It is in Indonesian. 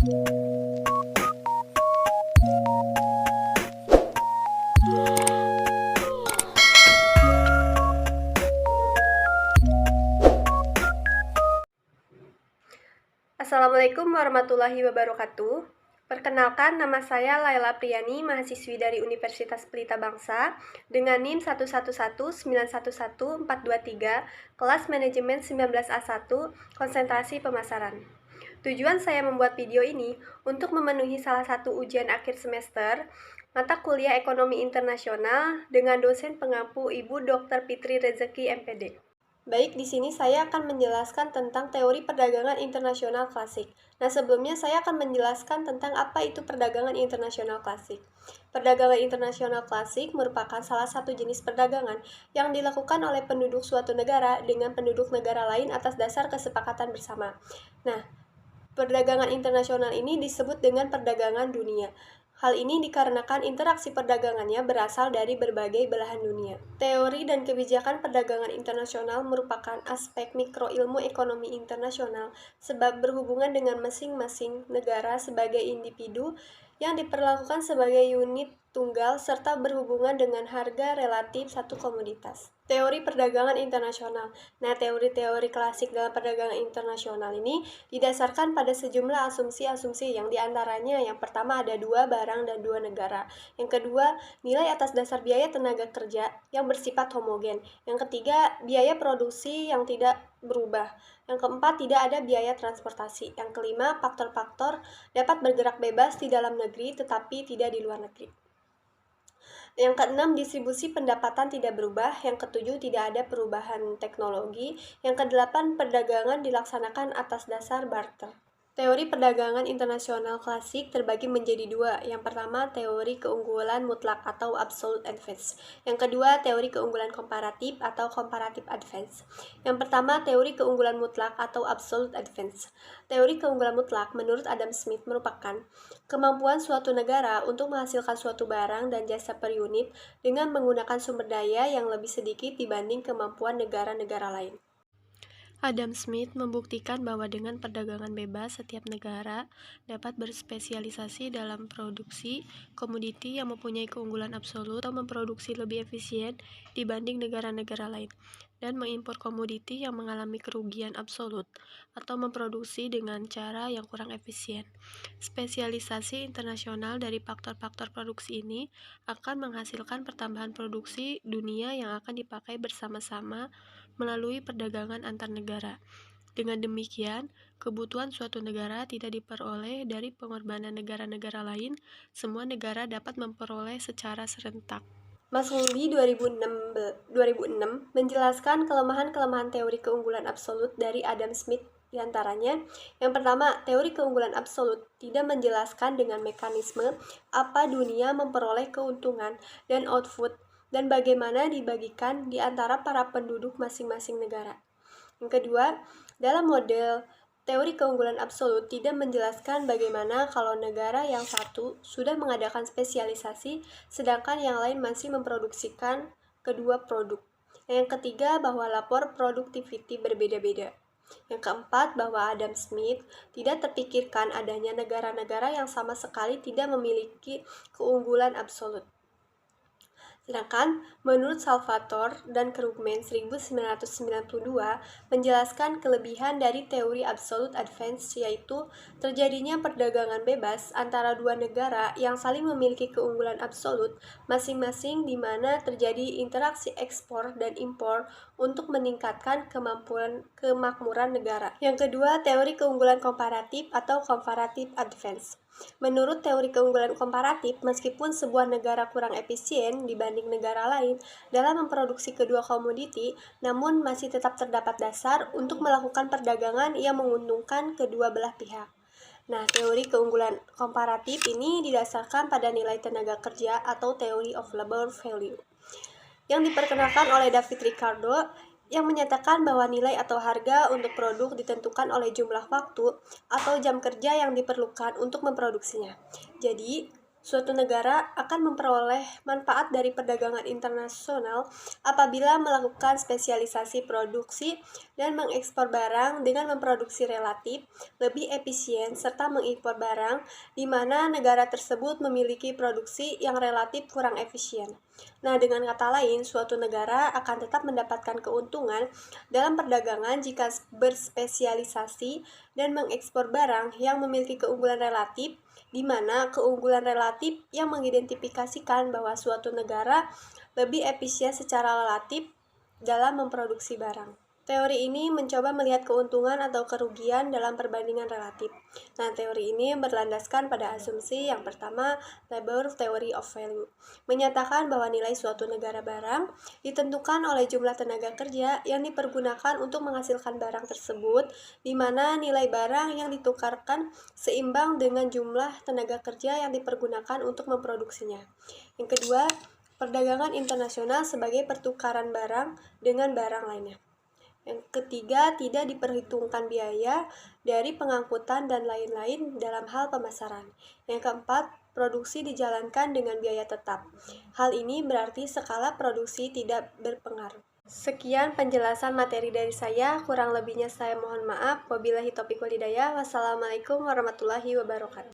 Assalamualaikum warahmatullahi wabarakatuh. Perkenalkan, nama saya Laila Priyani, mahasiswi dari Universitas Pelita Bangsa, dengan NIM 111911423, kelas manajemen 19A1, konsentrasi pemasaran. Tujuan saya membuat video ini untuk memenuhi salah satu ujian akhir semester, mata kuliah Ekonomi Internasional dengan dosen pengampu Ibu Dr. Fitri Rezeki MPD. Baik, di sini saya akan menjelaskan tentang teori perdagangan internasional klasik. Nah, sebelumnya saya akan menjelaskan tentang apa itu perdagangan internasional klasik. Perdagangan internasional klasik merupakan salah satu jenis perdagangan yang dilakukan oleh penduduk suatu negara dengan penduduk negara lain atas dasar kesepakatan bersama. Nah, perdagangan internasional ini disebut dengan perdagangan dunia. Hal ini dikarenakan interaksi perdagangannya berasal dari berbagai belahan dunia. Teori dan kebijakan perdagangan internasional merupakan aspek mikro ilmu ekonomi internasional sebab berhubungan dengan masing-masing negara sebagai individu yang diperlakukan sebagai unit tunggal serta berhubungan dengan harga relatif satu komoditas. Teori perdagangan internasional. Nah, teori-teori klasik dalam perdagangan internasional ini didasarkan pada sejumlah asumsi-asumsi yang diantaranya yang pertama ada dua barang dan dua negara. Yang kedua, nilai atas dasar biaya tenaga kerja yang bersifat homogen. Yang ketiga, biaya produksi yang tidak berubah. Yang keempat, tidak ada biaya transportasi. Yang kelima, faktor-faktor dapat bergerak bebas di dalam negeri tetapi tidak di luar negeri. Yang keenam, distribusi pendapatan tidak berubah. Yang ketujuh, tidak ada perubahan teknologi. Yang kedelapan, perdagangan dilaksanakan atas dasar barter. Teori perdagangan internasional klasik terbagi menjadi dua. Yang pertama, teori keunggulan mutlak atau absolute advantage. Yang kedua, teori keunggulan komparatif atau comparative advantage. Yang pertama, teori keunggulan mutlak atau absolute advantage. Teori keunggulan mutlak menurut Adam Smith merupakan kemampuan suatu negara untuk menghasilkan suatu barang dan jasa per unit dengan menggunakan sumber daya yang lebih sedikit dibanding kemampuan negara-negara lain. Adam Smith membuktikan bahwa dengan perdagangan bebas, setiap negara dapat berspesialisasi dalam produksi komoditi yang mempunyai keunggulan absolut atau memproduksi lebih efisien dibanding negara-negara lain, dan mengimpor komoditi yang mengalami kerugian absolut atau memproduksi dengan cara yang kurang efisien. Spesialisasi internasional dari faktor-faktor produksi ini akan menghasilkan pertambahan produksi dunia yang akan dipakai bersama-sama melalui perdagangan antar negara. Dengan demikian, kebutuhan suatu negara tidak diperoleh dari pengorbanan negara-negara lain, semua negara dapat memperoleh secara serentak. Mas Mumbi 2006 menjelaskan kelemahan-kelemahan teori keunggulan absolut dari Adam Smith diantaranya. Yang pertama, teori keunggulan absolut tidak menjelaskan dengan mekanisme apa dunia memperoleh keuntungan dan output dan bagaimana dibagikan di antara para penduduk masing-masing negara. Yang kedua, dalam model teori keunggulan absolut tidak menjelaskan bagaimana kalau negara yang satu sudah mengadakan spesialisasi sedangkan yang lain masih memproduksikan kedua produk. Yang ketiga, bahwa lapor productivity berbeda-beda. Yang keempat, bahwa Adam Smith tidak terpikirkan adanya negara-negara yang sama sekali tidak memiliki keunggulan absolut. Sedangkan menurut Salvatore dan Krugman 1992 menjelaskan kelebihan dari teori absolute advantage, yaitu terjadinya perdagangan bebas antara dua negara yang saling memiliki keunggulan absolut masing-masing di mana terjadi interaksi ekspor dan impor untuk meningkatkan kemakmuran negara. Yang kedua, teori keunggulan komparatif atau comparative advantage. Menurut teori keunggulan komparatif, meskipun sebuah negara kurang efisien dibanding negara lain dalam memproduksi kedua komoditi, namun masih tetap terdapat dasar untuk melakukan perdagangan yang menguntungkan kedua belah pihak. Nah, teori keunggulan komparatif ini didasarkan pada nilai tenaga kerja atau theory of labor value, yang diperkenalkan oleh David Ricardo, yang menyatakan bahwa nilai atau harga untuk produk ditentukan oleh jumlah waktu atau jam kerja yang diperlukan untuk memproduksinya. Jadi, Suatu negara akan memperoleh manfaat dari perdagangan internasional apabila melakukan spesialisasi produksi dan mengekspor barang dengan memproduksi relatif lebih efisien serta mengimpor barang di mana negara tersebut memiliki produksi yang relatif kurang efisien. Nah, dengan kata lain, suatu negara akan tetap mendapatkan keuntungan dalam perdagangan jika berspesialisasi dan mengekspor barang yang memiliki keunggulan relatif, di mana keunggulan relatif yang mengidentifikasikan bahwa suatu negara lebih efisien secara relatif dalam memproduksi barang. Teori ini mencoba melihat keuntungan atau kerugian dalam perbandingan relatif. Nah, teori ini berlandaskan pada asumsi yang pertama, labor theory of value, menyatakan bahwa nilai suatu negara barang ditentukan oleh jumlah tenaga kerja yang dipergunakan untuk menghasilkan barang tersebut, di mana nilai barang yang ditukarkan seimbang dengan jumlah tenaga kerja yang dipergunakan untuk memproduksinya. Yang kedua, perdagangan internasional sebagai pertukaran barang dengan barang lainnya. Yang ketiga, tidak diperhitungkan biaya dari pengangkutan dan lain-lain dalam hal pemasaran. Yang keempat, produksi dijalankan dengan biaya tetap. Hal ini berarti skala produksi tidak berpengaruh. Sekian penjelasan materi dari saya, kurang lebihnya saya mohon maaf. Wabillahi taufiq wal hidayah. Wassalamualaikum warahmatullahi wabarakatuh.